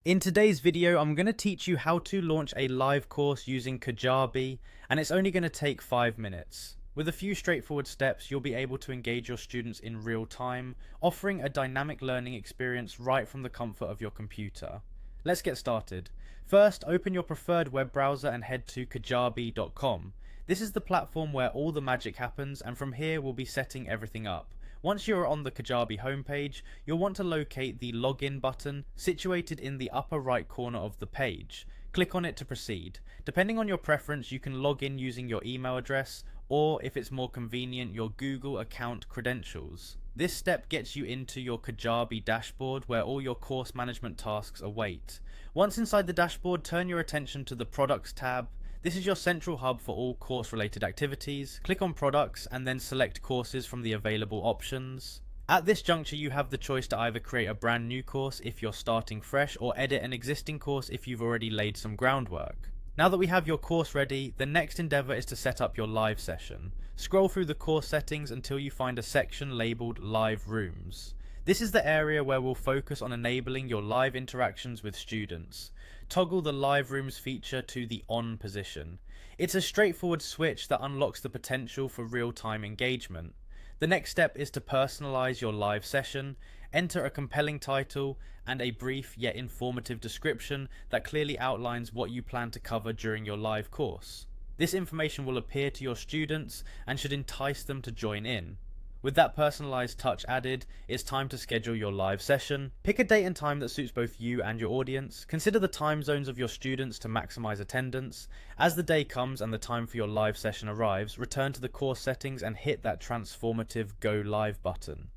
In today's video, I'm going to teach you how to launch a live course using Kajabi, and it's only going to take 5 minutes. With a few straightforward steps, you'll be able to engage your students in real time, offering a dynamic learning experience right from the comfort of your computer. Let's get started. First, open your preferred web browser and head to kajabi.com. This is the platform where all the magic happens, and from here we'll be setting everything up. Once you are on the Kajabi homepage, you'll want to locate the login button situated in the upper right corner of the page. Click on it to proceed. Depending on your preference, you can log in using your email address, or if it's more convenient, your Google account credentials. This step gets you into your Kajabi dashboard where all your course management tasks await. Once inside the dashboard, turn your attention to the Products tab. This is your central hub for all course-related activities. Click on Products and then select Courses from the available options. At this juncture, you have the choice to either create a brand new course if you're starting fresh, or edit an existing course if you've already laid some groundwork. Now that we have your course ready, the next endeavor is to set up your live session. Scroll through the course settings until you find a section labeled Live Rooms. This is the area where we'll focus on enabling your live interactions with students. Toggle the Live Rooms feature to the On position. It's a straightforward switch that unlocks the potential for real-time engagement. The next step is to personalize your live session. Enter a compelling title and a brief yet informative description that clearly outlines what you plan to cover during your live course. This information will appear to your students and should entice them to join in. With that personalized touch added, it's time to schedule your live session. Pick a date and time that suits both you and your audience. Consider the time zones of your students to maximize attendance. As the day comes and the time for your live session arrives, return to the course settings and hit that transformative Go Live button.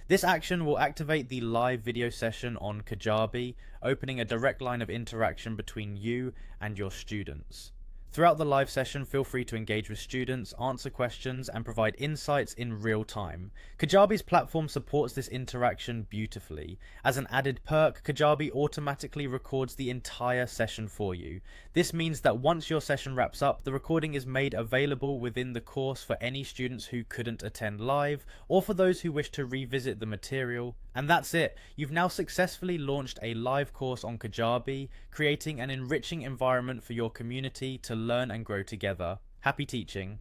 This action will activate the live video session on Kajabi, opening a direct line of interaction between you and your students. Throughout the live session, feel free to engage with students, answer questions, and provide insights in real time. Kajabi's platform supports this interaction beautifully. As an added perk, Kajabi automatically records the entire session for you. This means that once your session wraps up, the recording is made available within the course for any students who couldn't attend live, or for those who wish to revisit the material. And that's it. You've now successfully launched a live course on Kajabi, creating an enriching environment for your community to learn and grow together. Happy teaching!